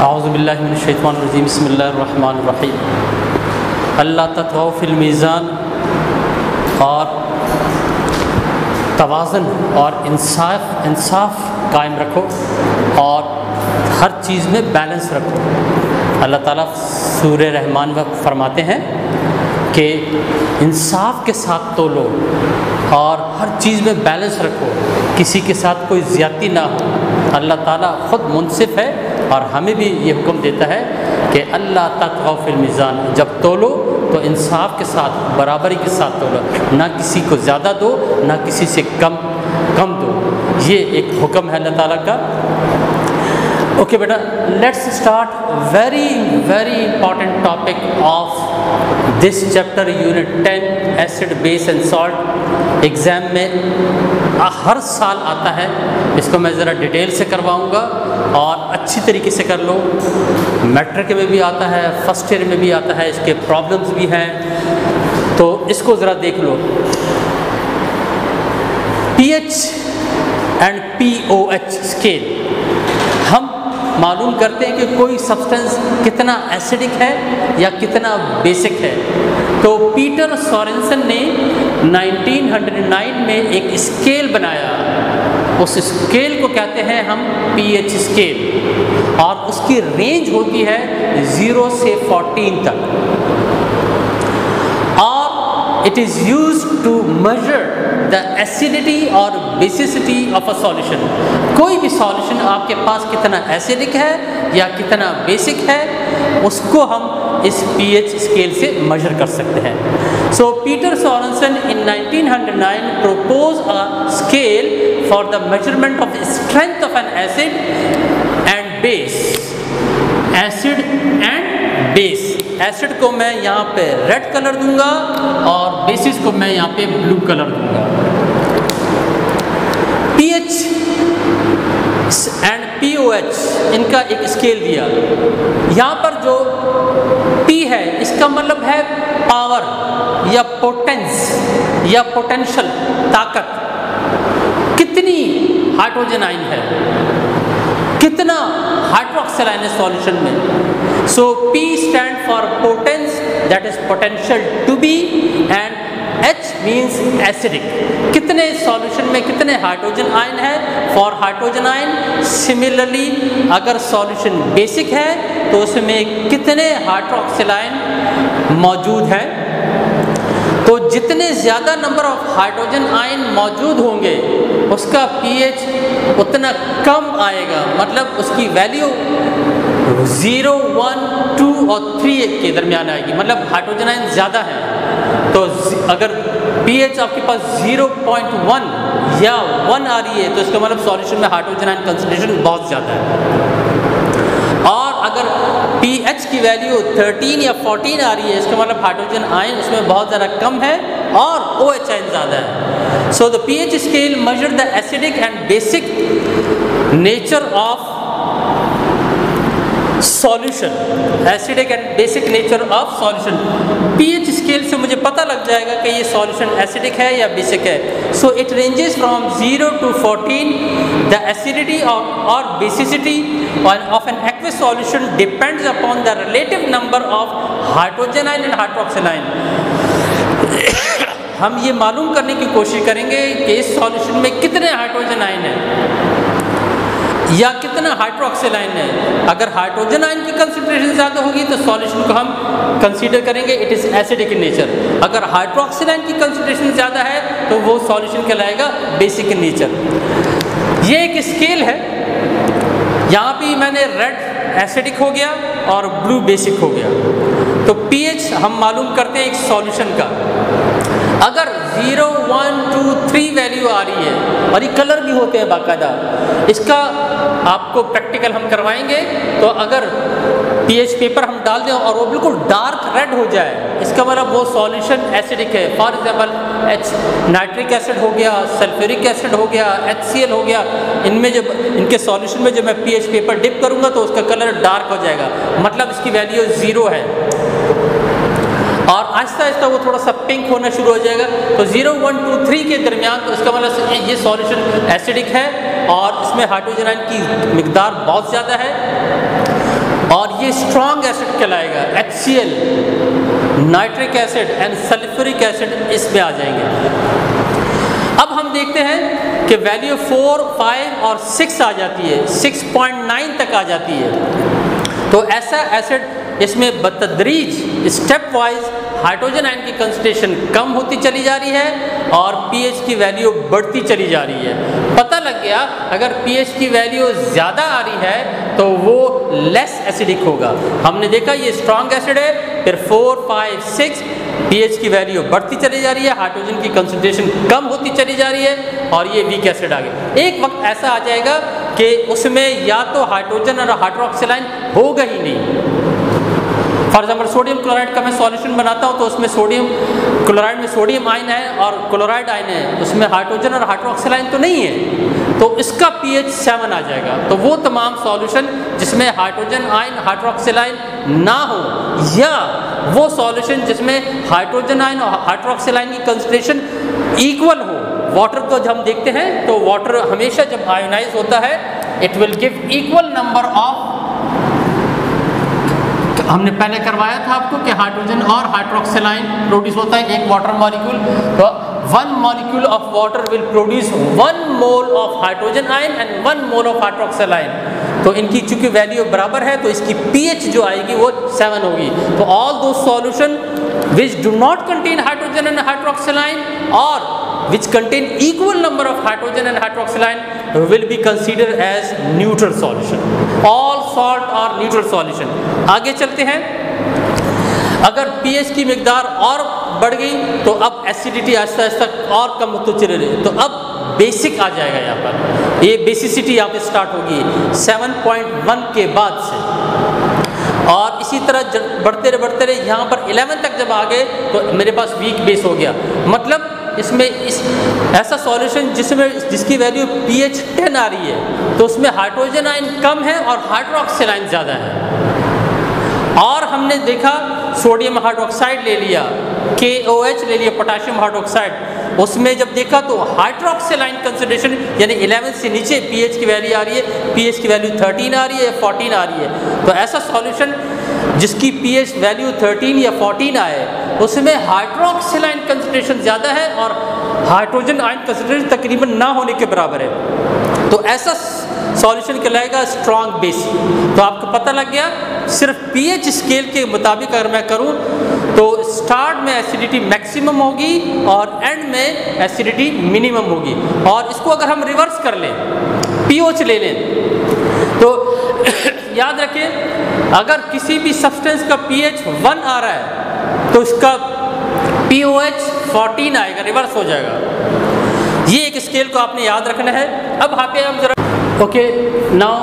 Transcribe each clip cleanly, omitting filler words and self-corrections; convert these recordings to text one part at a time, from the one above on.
औज़ुबिल्लाहि मिनश्शैतानिर्रजीम बिस्मिल्लाहिर्रहमानिर्रहीम। अल्लाह तत्गौ फिल मीज़ान, और तवाज़ुन और इंसाफ कायम रखो और हर चीज़ में बैलेंस रखो। अल्लाह ताला सूरह रहमान में फरमाते हैं कि इंसाफ के साथ तोलो और हर चीज़ में बैलेंस रखो, किसी के साथ कोई ज़्यादती ना हो। अल्लाह ताला ख़ुद मुनसिफ़ है और हमें भी ये हुक्म देता है कि अल्लाह तत्गौ फिल मीज़ान, जब तोलो तो इंसाफ के साथ, बराबरी के साथ तोलो, ना किसी को ज़्यादा दो ना किसी से कम दो। ये एक हुक्म है अल्लाह ताला का। ओके बेटा, let's start very important topic of this chapter unit 10 acid base and salt. Exam में हर साल आता है, इसको मैं ज़रा डिटेल से करवाऊँगा और अच्छी तरीके से कर लो। मैट्रिक में भी आता है, फर्स्ट ईयर में भी आता है, इसके प्रॉब्लम्स भी हैं, तो इसको ज़रा देख लो। pH एंड POH स्केल, हम मालूम करते हैं कि कोई सब्सटेंस कितना एसिडिक है या कितना बेसिक है। तो पीटर सोरेनसन ने 1909 में एक स्केल बनाया, उस स्केल को कहते हैं हम pH स्केल, और उसकी रेंज होती है 0 से 14 तक, और it is used to measure the acidity और बेसिसिटी ऑफ अ सॉल्यूशन। कोई भी सॉल्यूशन आपके पास कितना एसिडिक है या कितना बेसिक है, उसको हम इस pH स्केल से मेजर कर सकते हैं। So Peter Sorensen in 1909 proposed a scale for the measurement of strength of an acid and base. Acid and base, acid को मैं यहाँ पे रेड कलर दूंगा और बेसिस को मैं यहाँ पे ब्लू कलर दूंगा। pH एंड POH, इनका एक स्केल दिया। यहाँ पर जो P है, इसका मतलब है पावर या पोटेंस या पोटेंशियल, ताकत, कितनी हाइड्रोजन आयन है, कितना हाइड्रोक्सिलाइन है सॉल्यूशन में। So P stand for potence, that is potential to be, and H means acidic, कितने सॉल्यूशन में कितने हाइड्रोजन आयन है, फॉर हाइड्रोजन आयन। सिमिलरली अगर सॉल्यूशन बेसिक है तो उसमें कितने हाइड्रोक्सिलाइन मौजूद है। तो जितने ज़्यादा नंबर ऑफ हाइड्रोजन आयन मौजूद होंगे उसका pH उतना कम आएगा, मतलब उसकी वैल्यू 0, 1, 2 और 3 के दरमियान आएगी, मतलब हाइड्रोजन आयन ज़्यादा है। तो अगर pH आपके पास 0.1 या 1 आ रही है तो इसका मतलब सॉल्यूशन में हाइड्रोजन आयन कंसंट्रेशन बहुत ज़्यादा है। और अगर pH की वैल्यू 13 या 14 आ रही है, इसका मतलब हाइड्रोजन आयन उसमें बहुत ज़्यादा कम है और OH आयन ज़्यादा है। So the pH scale measure the acidic and basic nature of solution, acidic and basic nature of solution. pH scale से मुझे पता लग जाएगा कि ये सॉल्यूशन एसिडिक है या बेसिक है। So it ranges from 0 to 14। The acidity और basicity of an aqueous solution depends upon the relative number of hydrogen ion and hydroxyl ion. हम ये मालूम करने की कोशिश करेंगे कि इस सॉल्यूशन में कितने हाइड्रोजन आयन हैं या कितना हाइड्रोक्सिलाइन है। अगर हाइड्रोजन आयन की कंसंट्रेशन ज़्यादा होगी तो सॉल्यूशन को हम कंसीडर करेंगे it is acidic in nature. अगर हाइड्रोक्सिलाइन की कंसंट्रेशन ज़्यादा है तो वो सॉल्यूशन कहलाएगा बेसिक इन नेचर। ये एक स्केल है, यहाँ भी मैंने रेड एसिडिक हो गया और ब्लू बेसिक हो गया। तो pH हम मालूम करते हैं एक सॉल्यूशन का। अगर 0, 1, 2, 3 वैल्यू आ रही है, और ये कलर भी होते हैं बाकायदा, इसका आपको प्रैक्टिकल हम करवाएंगे। तो अगर pH पेपर हम डाल दें और वो बिल्कुल डार्क रेड हो जाए, इसका मतलब वो सॉल्यूशन एसिडिक है। फॉर एग्जाम्पल नाइट्रिक एसिड हो गया, सल्फ्यूरिक एसिड हो गया, HCl हो गया, इनमें जब इनके सॉल्यूशन में जब मैं pH पेपर डिप करूँगा तो उसका कलर डार्क हो जाएगा, मतलब इसकी वैल्यू 0 है। और आहिस्ता आहिस्ता वो थोड़ा सा पिंक होना शुरू हो जाएगा। तो 0, 1, 2, 3 के दरमियान, तो इसका मतलब ये सॉल्यूशन एसिडिक है और इसमें हाइड्रोजन आयन की मिकदार बहुत ज़्यादा है। और ये स्ट्रॉन्ग एसिड कहलाएगा। HCl, nitric acid and sulphuric acid इसमें आ जाएंगे। अब हम देखते हैं कि वैल्यू 4, 5 और 6 आ जाती है, 6.9 तक आ जाती है। तो ऐसा एसिड इसमें बतदरीज स्टेप वाइज हाइड्रोजन आयन की कंसंट्रेशन कम होती चली जा रही है और पीएच की वैल्यू बढ़ती चली जा रही है। पता लग गया अगर पीएच की वैल्यू ज़्यादा आ रही है तो वो लेस एसिडिक होगा। हमने देखा ये स्ट्रॉन्ग एसिड है, फिर 4, 5, 6 पीएच की वैल्यू बढ़ती चली जा रही है, हाइड्रोजन की कंसंट्रेशन कम होती चली जा रही है और ये वीक एसिड आ गया। एक वक्त ऐसा आ जाएगा कि उसमें या तो हाइड्रोजन और हाइड्रोक्सिल आयन होगा ही नहीं। फॉर एग्जाम्पल सोडियम क्लोराइड का मैं सॉल्यूशन बनाता हूँ तो उसमें सोडियम क्लोराइड में सोडियम आयन है और क्लोराइड आयन है, उसमें हाइड्रोजन और हाइड्रोक्सिल आयन तो नहीं है, तो इसका pH 7 आ जाएगा। तो वो तमाम सॉल्यूशन जिसमें हाइड्रोजन आयन हाइड्रोक्सिल आयन ना हो या वो सॉल्यूशन जिसमें हाइड्रोजन आयन और हाइड्रोक्सिल आयन की कंसंट्रेशन इक्वल हो। वाटर को जब हम देखते हैं तो वाटर हमेशा जब आयोनाइज होता है it will give equal number of, हमने पहले करवाया था आपको कि हाइड्रोजन और हाइड्रोक्सिल आयन प्रोड्यूस होता है एक वाटर मॉलिक्यूल, तो 1 molecule of water will produce 1 mole of hydrogen ion and 1 mole of hydroxyl ion। तो इनकी चूंकि वैल्यू बराबर है तो इसकी pH जो आएगी वो 7 होगी। तो all those solution which do not contain hydrogen and hydroxyl ion or which contain equal number of hydrogen and hydroxyl ion will be considered as neutral solution। all salt are neutral solution। आगे चलते हैं, अगर pH की मिकदार और बढ़ गई तो अब एसिडिटी आहिस्ता आहिस्ता और कम होती चली रही, तो अब बेसिक आ जाएगा। यहाँ पर ये बेसिसिटी यहाँ पे स्टार्ट होगी 7.1 के बाद से और इसी तरह बढ़ते रहे यहाँ पर 11 तक जब आ गए तो मेरे पास वीक बेस हो गया। मतलब इसमें ऐसा सॉल्यूशन जिसकी वैल्यू pH 10 आ रही है तो उसमें हाइड्रोजन आयन कम है और हाइड्रोक्सिल आयन ज़्यादा है। और हमने देखा सोडियम हाइड्रोक्साइड ले लिया, KOH ले लिया पोटेशियम हाइड्रोक्साइड, उसमें जब देखा तो हाइड्रोक्सिल आयन कंसंट्रेशन यानी 11 से नीचे pH की वैल्यू आ रही है, pH की वैल्यू 13 आ रही है या 14 आ रही है। तो ऐसा सॉल्यूशन जिसकी pH वैल्यू 13 या 14 आए उसमें हाइड्रोक्सिल आयन कंसंट्रेशन ज़्यादा है और हाइड्रोजन आयन कंसंट्रेशन तकरीबन ना होने के बराबर है। तो ऐसा सॉल्यूशन कहलाएगा स्ट्रॉन्ग बेस। तो आपको पता लग गया सिर्फ pH स्केल के मुताबिक अगर मैं करूं तो स्टार्ट में एसिडिटी मैक्सिमम होगी और एंड में एसिडिटी मिनिमम होगी। और इसको अगर हम रिवर्स कर लें, pOH ले लें तो याद रखें अगर किसी भी सब्सटेंस का pH 1 आ रहा है तो इसका pOH 14 आएगा, रिवर्स हो जाएगा। ये एक स्केल को आपने याद रखना है। अब यहाँ पे हम जरा ओके नाउ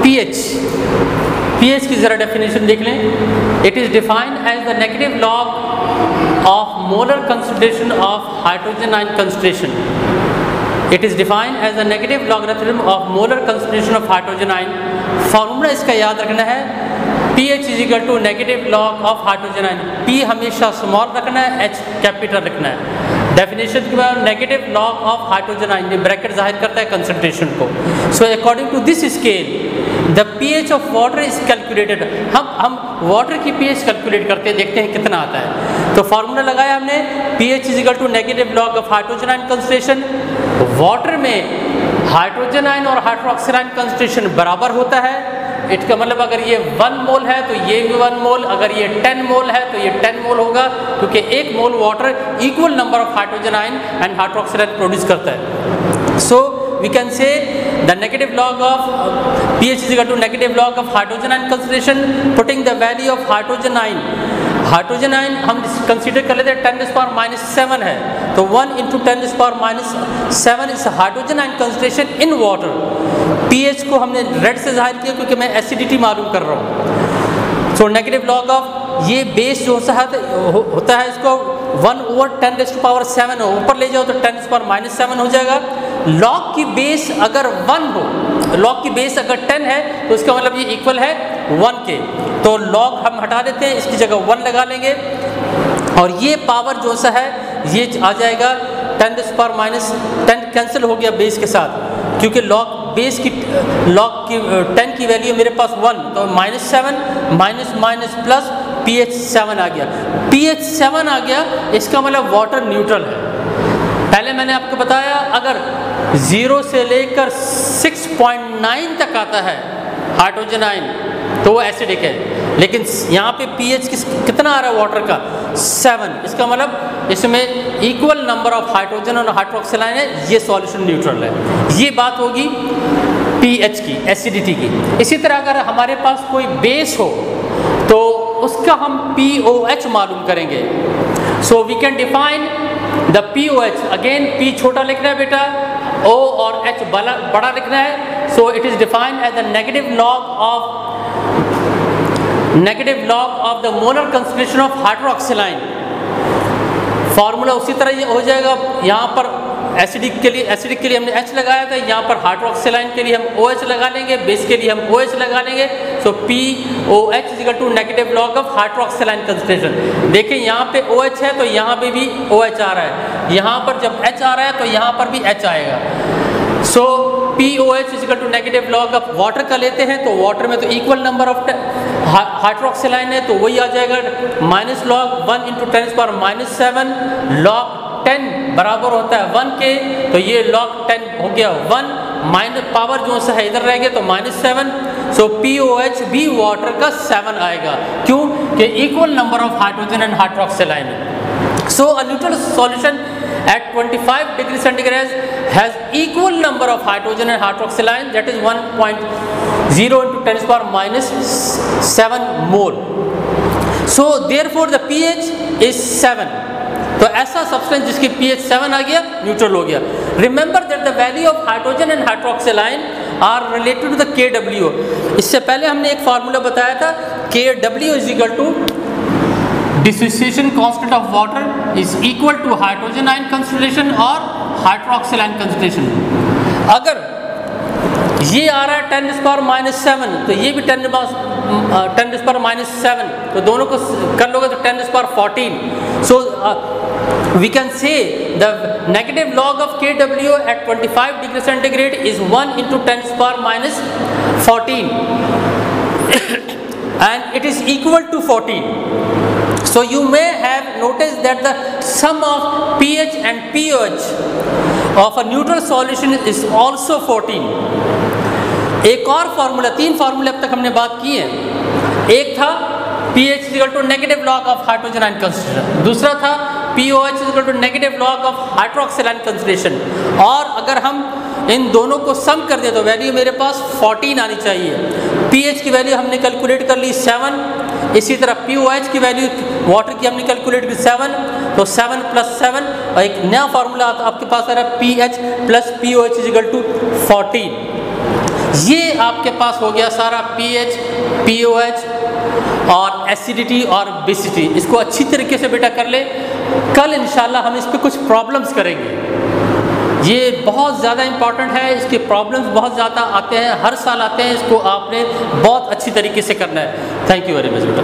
pH की ज़रा डेफिनेशन देख लें। It is defined as the negative log of molar concentration of hydrogen ion concentration. It is defined as the negative logarithm of molar concentration of hydrogen ion. Formula इसका याद रखना है pH is equal to negative log of hydrogen ion. P हमेशा small रखना है, H capital रखना है। Definition के बाद negative log of hydrogen ion, ये ब्रैकेट जाहिर करता है कंसंट्रेशन को। So according to this scale the pH of water is calculated. हम वाटर की pH कैलकुलेट करते हैं, देखते हैं कितना आता है। तो फार्मूला लगाया हमने pH is equal to negative log of hydrogen ion concentration. Water में हाइड्रोजन आयन और हाइड्रोक्सिल आयन कंसंट्रेशन बराबर होता है। इसका मतलब अगर ये 1 मोल है तो ये भी 1 मोल, अगर ये 10 मोल है तो ये 10 मोल होगा, क्योंकि 1 mole water equal number of hydrogen ion and hydroxyl ion produce करता है। So we can say the negative log of pH is equal to negative log of hydrogen ion concentration putting the value of hydrogen ion. Hydrogen ion हम consider कर लेते हैं 10⁻⁷ है, तो 1 × 10⁻⁷ is hydrogen ion concentration in water. pH को हमने red से जाहिर किया क्योंकि मैं एसिडिटी मालूम कर रहा हूँ। सो नेगेटिव लॉग ऑफ ये बेस जो होता है इसको 1/10⁻⁷ हो, ऊपर ले जाओ तो 10⁻⁷ हो जाएगा। लॉग की बेस अगर 1 हो, लॉग की बेस अगर 10 है तो इसका मतलब ये इक्वल है 1 के, तो लॉग हम हटा देते हैं, इसकी जगह 1 लगा लेंगे और ये पावर जो सा है ये आ जाएगा 10⁻⁻, 10 कैंसिल हो गया बेस के साथ क्योंकि लॉग बेस की लॉग की 10 की वैल्यू मेरे पास 1, तो -7 माइनस माइनस प्लस pH 7 आ गया। pH 7 आ गया, इसका मतलब वाटर न्यूट्रल है। पहले मैंने आपको बताया अगर 0 से लेकर 6.9 तक आता है हाइड्रोजन आयन तो वो एसिडिक है, लेकिन यहाँ पे pH कितना आ रहा है वाटर का 7, इसका मतलब इसमें इक्वल नंबर ऑफ हाइड्रोजन और हाइड्रोक्सिल आयन है, ये सॉल्यूशन न्यूट्रल है। ये बात होगी pH की, एसिडिटी की। इसी तरह अगर हमारे पास कोई बेस हो तो उसका हम pOH मालूम करेंगे। So we can define the pOH, again P छोटा लिखना है बेटा, O और H बड़ा लिखना है। So it is defined as the negative log of the molar concentration of hydroxyl ion. Formula उसी तरह ये हो जाएगा। यहाँ पर एसिडिक के लिए हमने H लगाया था, यहाँ पर हाइड्रोक्सिल आयन के लिए हम OH लगा लेंगे, बेस के लिए हम OH लगा लेंगे। So POH is equal to negative log of hydroxyl ion concentration. देखिए यहाँ पे OH है तो यहाँ पे भी OH आ रहा है, यहाँ पर जब H आ रहा है तो यहाँ पर भी H आएगा। So POH is equal to negative log of water का लेते हैं तो वाटर में तो equal number of hydroxyl ion है तो वही आ जाएगा माइनस लॉग 1 × 10⁻⁷ लॉग 10 बराबर होता है 1 के, तो ये log 10 हो गया 1, माइनस पावर जो सा है इधर रह गया तो -7। सो POH भी वाटर का 7 आएगा, क्यों कि equal number of hydrogen and hydroxyl ion. So a neutral solution at 25 degree centigrade has equal number of hydrogen and hydroxyl ion, that is 1.0 × 10⁻⁷ mole. So therefore the pH is 7. तो ऐसा substance जिसकी pH 7 आ गया neutral हो गया। Remember that the value of hydrogen and hydroxyl ion are related to the KW। इससे पहले हमने एक फार्मूला बताया था, KW is equal to dissociation constant of water is equal to hydrogen ion concentration और हाइड्रोक्सिल आयन कंसंट्रेशन। अगर ये आ रहा है 10⁻⁷ तो ये भी 10⁻⁷, तो दोनों को कर लोगे तो 10⁻14। सो we can say the negative log of KW at 25 degree centigrade is 1 × 10⁻⁴, and it is equal to 14. So you may have noticed that the sum of pH and pOH of a neutral solution is also 14. एक और formula, 3 फार्मूले अब तक हमने बात की है। एक था pH is equal to negative log of hydrogen ion concentration, दूसरा था POH is equal to negative log of hydroxyl ion concentration. और अगर हम इन दोनों को सम कर दे तो वैल्यू मेरे पास 14 आनी चाहिए। pH की वैल्यू हमने कैलकुलेट कर ली 7, इसी तरह POH की वैल्यू वाटर की हमने कैलकुलेट की 7, तो 7 + 7 और एक नया फार्मूला आपके पास आ रहा है pH + POH is equal to 14। ये आपके पास हो गया सारा pH, POH और एसिडिटी और बेसिटी। इसको अच्छी तरीके से बेटा कर ले, कल इंशाल्लाह हम इस पे कुछ प्रॉब्लम्स करेंगे। ये बहुत ज़्यादा इंपॉर्टेंट है, इसके प्रॉब्लम्स बहुत ज़्यादा आते हैं, हर साल आते हैं, इसको आपने बहुत अच्छी तरीके से करना है। थैंक यू वेरी मच बेटा।